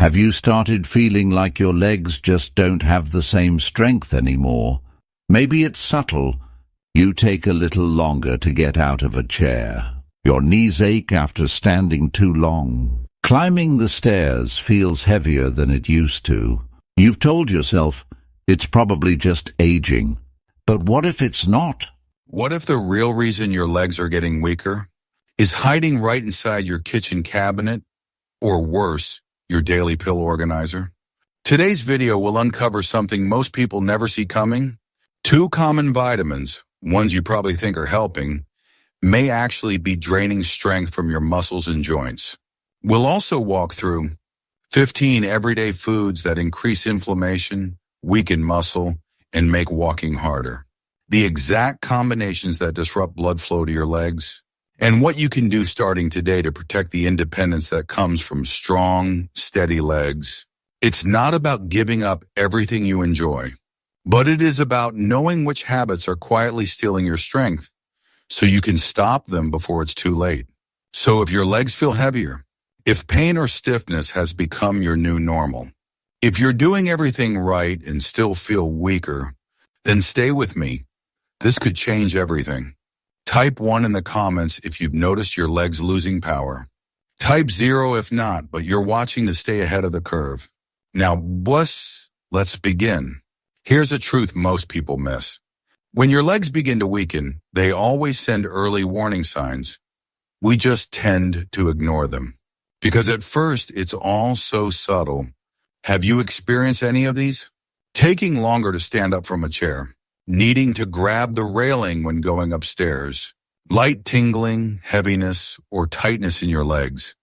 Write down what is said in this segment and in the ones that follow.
Have you started feeling like your legs just don't have the same strength anymore? Maybe it's subtle. You take a little longer to get out of a chair. Your knees ache after standing too long. Climbing the stairs feels heavier than it used to. You've told yourself, it's probably just aging. But what if it's not? What if the real reason your legs are getting weaker is hiding right inside your kitchen cabinet, or worse, your daily pill organizer? Today's video will uncover something most people never see coming. 2 common vitamins, ones you probably think are helping, may actually be draining strength from your muscles and joints. We'll also walk through 15 everyday foods that increase inflammation, weaken muscle, and make walking harder. The exact combinations that disrupt blood flow to your legs, and what you can do starting today to protect the independence that comes from strong, steady legs. It's not about giving up everything you enjoy, but it is about knowing which habits are quietly stealing your strength so you can stop them before it's too late. So if your legs feel heavier, if pain or stiffness has become your new normal, if you're doing everything right and still feel weaker, then stay with me. This could change everything. Type 1 in the comments if you've noticed your legs losing power. Type 0 if not, but you're watching to stay ahead of the curve. Now, let's begin. Here's a truth most people miss. When your legs begin to weaken, they always send early warning signs. We just tend to ignore them. Because at first, it's all so subtle. Have you experienced any of these? Taking longer to stand up from a chair. Needing to grab the railing when going upstairs. Light tingling, heaviness, or tightness in your legs.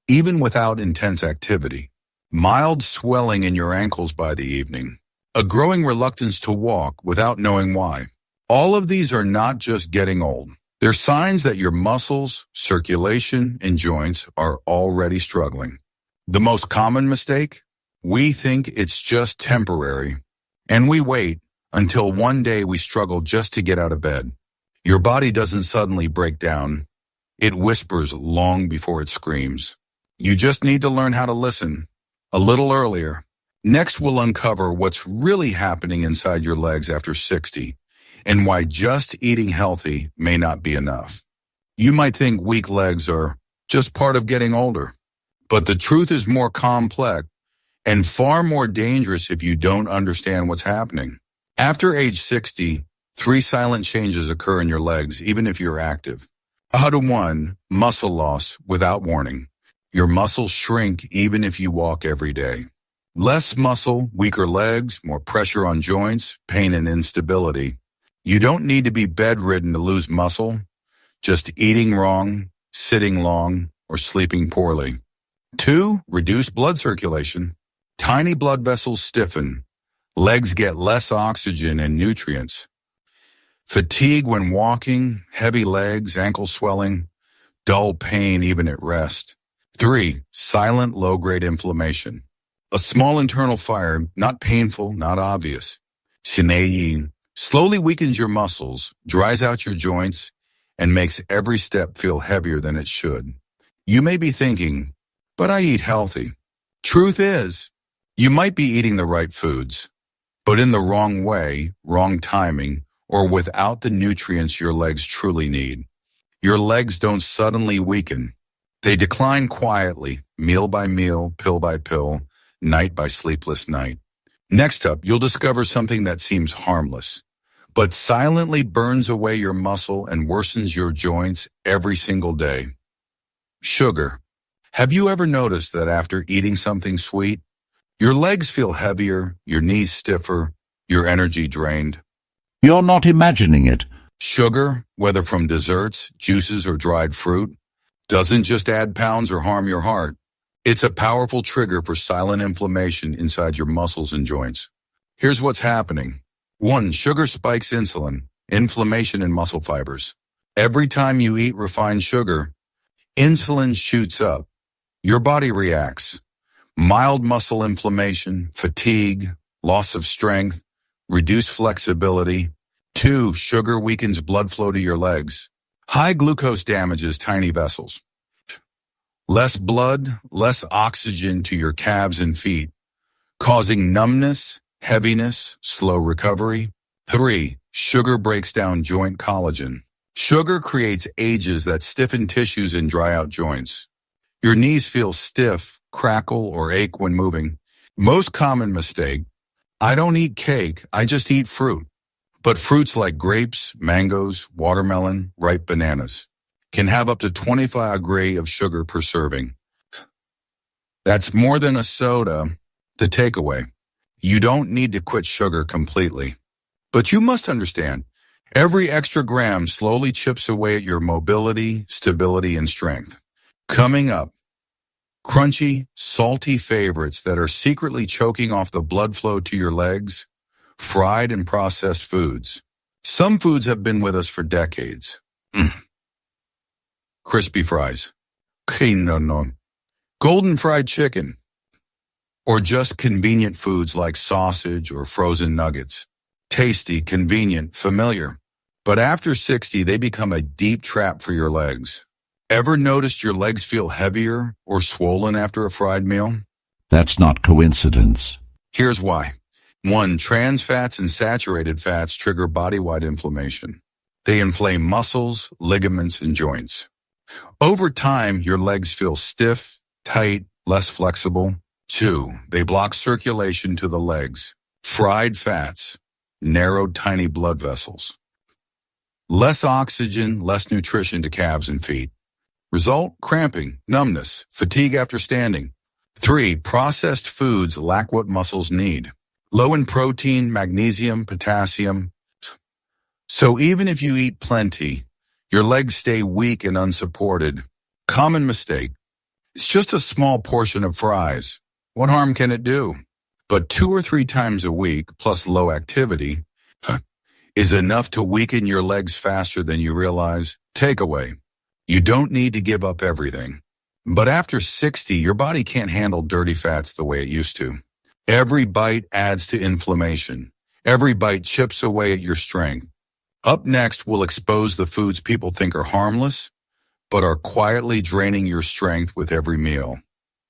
Even without intense activity. Mild swelling in your ankles by the evening. A growing reluctance to walk without knowing why. All of these are not just getting old. They're signs that your muscles, circulation, and joints are already struggling. The most common mistake? We think it's just temporary, and we wait until one day we struggle just to get out of bed. Your body doesn't suddenly break down. It whispers long before it screams. You just need to learn how to listen a little earlier. Next, we'll uncover what's really happening inside your legs after 60 and why just eating healthy may not be enough. You might think weak legs are just part of getting older, but the truth is more complex and far more dangerous if you don't understand what's happening. After age 60, 3 silent changes occur in your legs, even if you're active. 1, muscle loss without warning. Your muscles shrink even if you walk every day. Less muscle, weaker legs, more pressure on joints, pain and instability. You don't need to be bedridden to lose muscle, just eating wrong, sitting long, or sleeping poorly. 2, reduced blood circulation. Tiny blood vessels stiffen. Legs get less oxygen and nutrients. Fatigue when walking, heavy legs, ankle swelling, dull pain even at rest. 3, silent low-grade inflammation. A small internal fire, not painful, not obvious. Seniorhealthtips slowly weakens your muscles, dries out your joints, and makes every step feel heavier than it should. You may be thinking, but I eat healthy. Truth is, you might be eating the right foods, but in the wrong way, wrong timing, or without the nutrients your legs truly need. Your legs don't suddenly weaken. They decline quietly, meal by meal, pill by pill, night by sleepless night. Next up, you'll discover something that seems harmless, but silently burns away your muscle and worsens your joints every single day. Sugar. Have you ever noticed that after eating something sweet, your legs feel heavier, your knees stiffer, your energy drained? You're not imagining it. Sugar, whether from desserts, juices, or dried fruit, doesn't just add pounds or harm your heart. It's a powerful trigger for silent inflammation inside your muscles and joints. Here's what's happening. 1, sugar spikes insulin, inflammation in muscle fibers. Every time you eat refined sugar, insulin shoots up. Your body reacts. Mild muscle inflammation, fatigue, loss of strength, reduced flexibility. 2, sugar weakens blood flow to your legs. High glucose damages tiny vessels. Less blood, less oxygen to your calves and feet, causing numbness, heaviness, slow recovery. 3. Sugar breaks down joint collagen. Sugar creates ages that stiffen tissues and dry out joints. Your knees feel stiff, crackle, or ache when moving. Most common mistake: I don't eat cake, I just eat fruit. But fruits like grapes, mangoes, watermelon, ripe bananas can have up to 25 grams of sugar per serving. That's more than a soda. The takeaway: you don't need to quit sugar completely. But you must understand, every extra gram slowly chips away at your mobility, stability, and strength. Coming up, crunchy, salty favorites that are secretly choking off the blood flow to your legs, fried and processed foods. Some foods have been with us for decades. Crispy fries, quinoa, golden fried chicken, or just convenient foods like sausage or frozen nuggets. Tasty, convenient, familiar. But after 60, they become a deep trap for your legs. Ever noticed your legs feel heavier or swollen after a fried meal? That's not coincidence. Here's why. 1. Trans fats and saturated fats trigger body-wide inflammation. They inflame muscles, ligaments, and joints. Over time, your legs feel stiff, tight, less flexible. 2. They block circulation to the legs. Fried fats, narrowed tiny blood vessels. Less oxygen, less nutrition to calves and feet. Result: cramping, numbness, fatigue after standing. 3. Processed foods lack what muscles need. Low in protein, magnesium, potassium. So even if you eat plenty, your legs stay weak and unsupported. Common mistake: it's just a small portion of fries. What harm can it do? But 2 or 3 times a week, plus low activity, is enough to weaken your legs faster than you realize. Takeaway: you don't need to give up everything. But after 60, your body can't handle dirty fats the way it used to. Every bite adds to inflammation. Every bite chips away at your strength. Up next, we'll expose the foods people think are harmless, but are quietly draining your strength with every meal.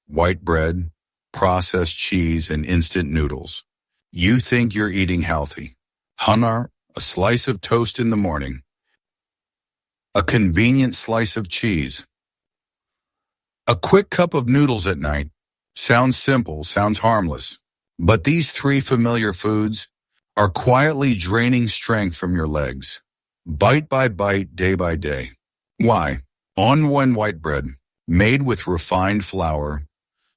White bread, processed cheese, and instant noodles. You think you're eating healthy. Hanar, a slice of toast in the morning. A convenient slice of cheese. A quick cup of noodles at night. Sounds simple, sounds harmless. But these 3 familiar foods are quietly draining strength from your legs. Bite by bite, day by day. Why? On one white bread, made with refined flour,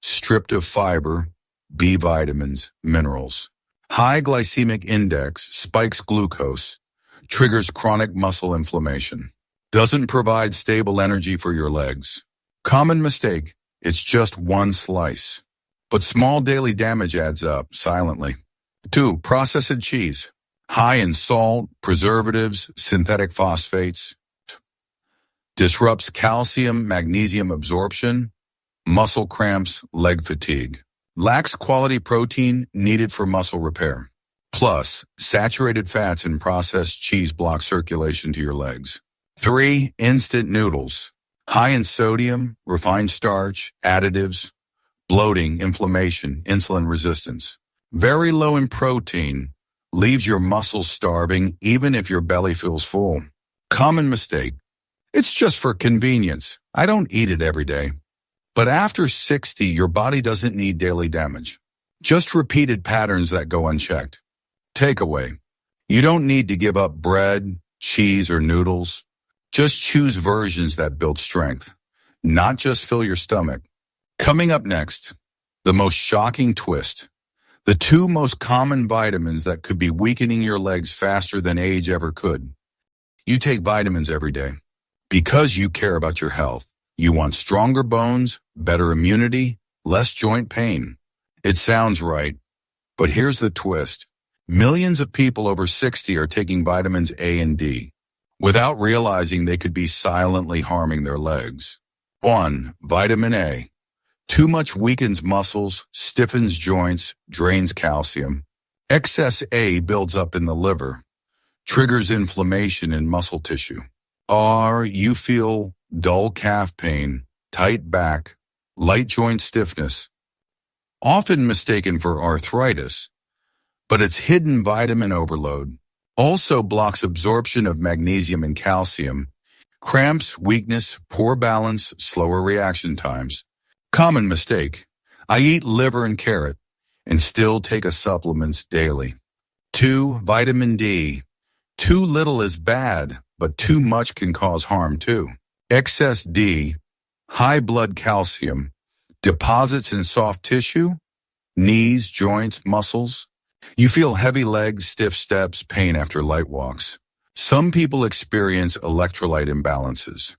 stripped of fiber, B vitamins, minerals. High glycemic index spikes glucose, triggers chronic muscle inflammation. Doesn't provide stable energy for your legs. Common mistake: it's just one slice. But small daily damage adds up silently. 2. Processed cheese. High in salt, preservatives, synthetic phosphates. Disrupts calcium, magnesium absorption, muscle cramps, leg fatigue. Lacks quality protein needed for muscle repair. Plus, saturated fats in processed cheese block circulation to your legs. 3. Instant noodles. High in sodium, refined starch, additives, bloating, inflammation, insulin resistance. Very low in protein, leaves your muscles starving even if your belly feels full. Common mistake: it's just for convenience. I don't eat it every day. But after 60, your body doesn't need daily damage. Just repeated patterns that go unchecked. Takeaway: you don't need to give up bread, cheese, or noodles. Just choose versions that build strength, not just fill your stomach. Coming up next, the most shocking twist. The 2 most common vitamins that could be weakening your legs faster than age ever could. You take vitamins every day because you care about your health. You want stronger bones, better immunity, less joint pain. It sounds right, but here's the twist. Millions of people over 60 are taking vitamins A and D without realizing they could be silently harming their legs. 1. Vitamin A. Too much weakens muscles, stiffens joints, drains calcium. Excess A builds up in the liver, triggers inflammation in muscle tissue. Or you feel dull calf pain, tight back, light joint stiffness, often mistaken for arthritis, but it's hidden vitamin overload. Also blocks absorption of magnesium and calcium, cramps, weakness, poor balance, slower reaction times. Common mistake. I eat liver and carrot and still take a supplements daily. 2. Vitamin D. Too little is bad, but too much can cause harm too. Excess D, high blood calcium, deposits in soft tissue, knees, joints, muscles. You feel heavy legs, stiff steps, pain after light walks. Some people experience electrolyte imbalances,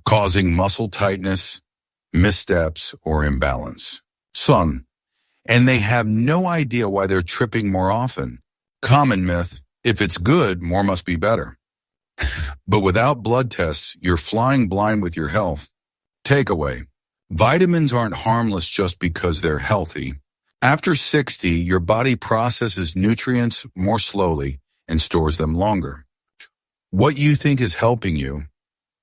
causing muscle tightness, missteps, or imbalance. And they have no idea why they're tripping more often. Common myth, if it's good, more must be better. But without blood tests, you're flying blind with your health. Takeaway. Vitamins aren't harmless just because they're healthy. After 60, your body processes nutrients more slowly and stores them longer. What you think is helping you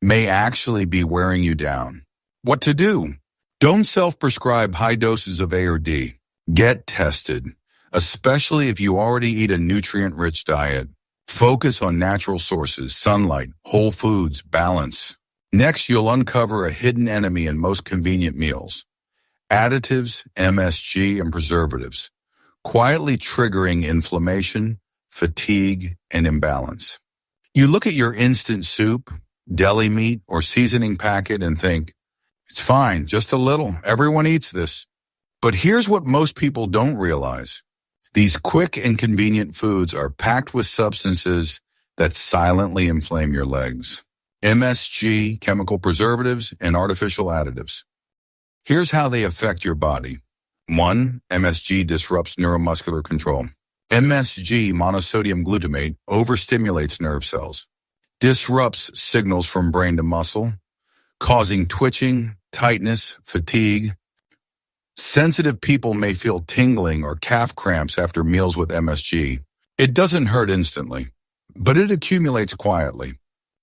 may actually be wearing you down. What to do? Don't self-prescribe high doses of A or D. Get tested, especially if you already eat a nutrient-rich diet. Focus on natural sources, sunlight, whole foods, balance. Next, you'll uncover a hidden enemy in most convenient meals. Additives, MSG, and preservatives, quietly triggering inflammation, fatigue, and imbalance. You look at your instant soup, deli meat, or seasoning packet and think, it's fine, just a little, everyone eats this. But here's what most people don't realize. These quick and convenient foods are packed with substances that silently inflame your legs. MSG, chemical preservatives, and artificial additives. Here's how they affect your body. 1. MSG disrupts neuromuscular control. MSG, monosodium glutamate, overstimulates nerve cells, disrupts signals from brain to muscle, causing twitching, tightness, fatigue. Sensitive people may feel tingling or calf cramps after meals with MSG. It doesn't hurt instantly, but it accumulates quietly.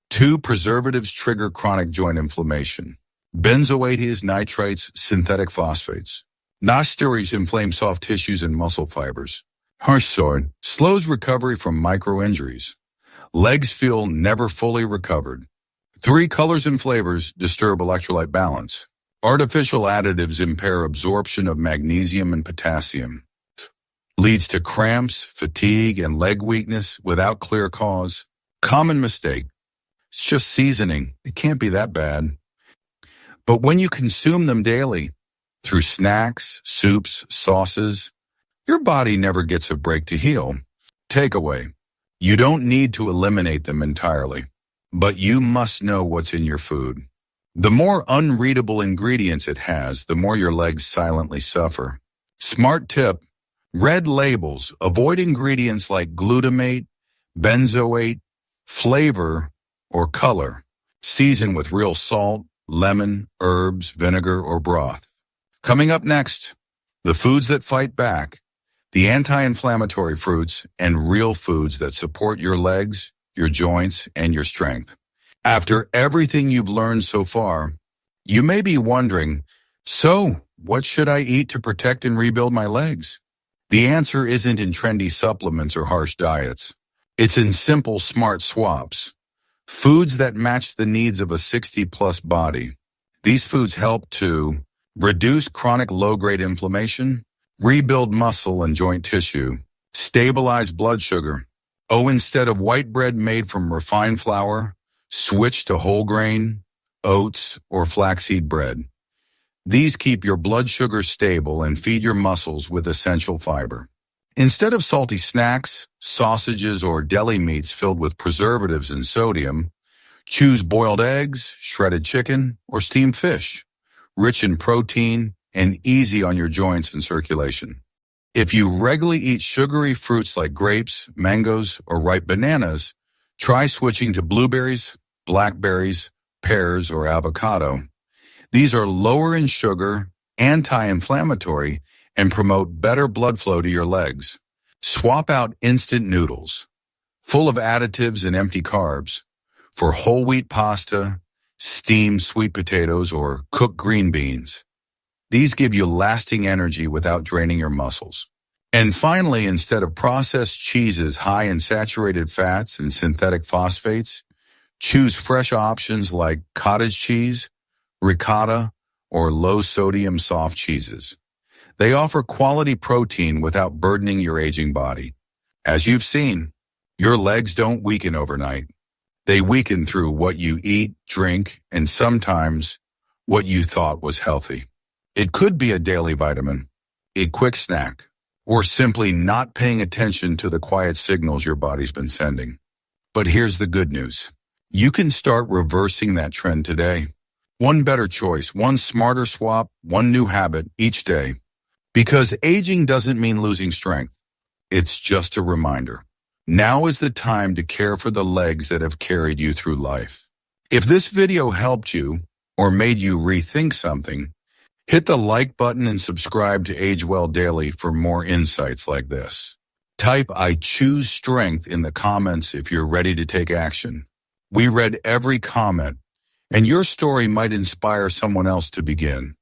2. Preservatives trigger chronic joint inflammation. Benzoates, nitrates, synthetic phosphates. Steroids inflame soft tissues and muscle fibers. Harsh sword slows recovery from micro-injuries. Legs feel never fully recovered. 3. Colors and flavors disturb electrolyte balance. Artificial additives impair absorption of magnesium and potassium. Leads to cramps, fatigue, and leg weakness without clear cause. Common mistake. It's just seasoning. It can't be that bad. But when you consume them daily, through snacks, soups, sauces, your body never gets a break to heal. Takeaway. You don't need to eliminate them entirely, but you must know what's in your food. The more unreadable ingredients it has, the more your legs silently suffer. Smart tip. Read labels. Avoid ingredients like glutamate, benzoate, flavor, or color. Season with real salt, lemon, herbs, vinegar, or broth. Coming up next, the foods that fight back, the anti-inflammatory fruits, and real foods that support your legs, your joints, and your strength. After everything you've learned so far, you may be wondering, so what should I eat to protect and rebuild my legs? The answer isn't in trendy supplements or harsh diets. It's in simple, smart swaps. Foods that match the needs of a 60-plus body. These foods help to reduce chronic low-grade inflammation, rebuild muscle and joint tissue, stabilize blood sugar. Instead of white bread made from refined flour, switch to whole grain, oats, or flaxseed bread. These keep your blood sugar stable and feed your muscles with essential fiber. Instead of salty snacks, sausages, or deli meats filled with preservatives and sodium, choose boiled eggs, shredded chicken, or steamed fish, rich in protein and easy on your joints and circulation. If you regularly eat sugary fruits like grapes, mangoes, or ripe bananas, try switching to blueberries, blackberries, pears, or avocado. These are lower in sugar, anti-inflammatory, and promote better blood flow to your legs. Swap out instant noodles, full of additives and empty carbs, for whole wheat pasta, steamed sweet potatoes, or cooked green beans. These give you lasting energy without draining your muscles. And finally, instead of processed cheeses high in saturated fats and synthetic phosphates, choose fresh options like cottage cheese, ricotta, or low-sodium soft cheeses. They offer quality protein without burdening your aging body. As you've seen, your legs don't weaken overnight. They weaken through what you eat, drink, and sometimes what you thought was healthy. It could be a daily vitamin, a quick snack, or simply not paying attention to the quiet signals your body's been sending. But here's the good news. You can start reversing that trend today. One better choice, one smarter swap, one new habit each day. Because aging doesn't mean losing strength. It's just a reminder. Now is the time to care for the legs that have carried you through life. If this video helped you or made you rethink something, hit the like button and subscribe to Age Well Daily for more insights like this. Type "I choose strength" in the comments if you're ready to take action. We read every comment, and your story might inspire someone else to begin.